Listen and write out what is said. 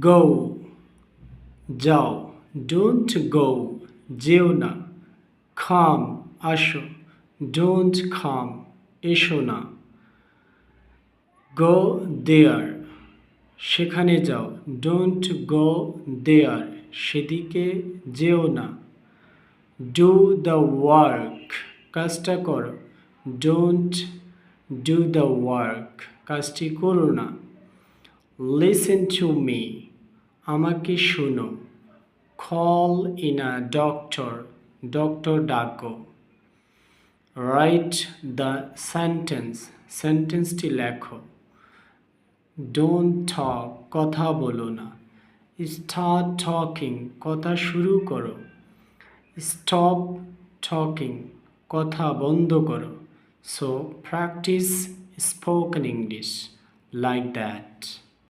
go যাও, don't go যেও না, come আসো, don't come এসো না, go there সেখানে যাও, don't go there সেদিকে যেও না, do the work কাজটা করো, don't do the work কাজটি করো না, listen to me আমাকে শোনো, call in a doctor doctor ডাকো, write the সেন্টেন্সটি লেখো, don't talk কথা বলো না, start talking কথা শুরু করো, stop talking কথা বন্ধ করো. So practice spoken English like that.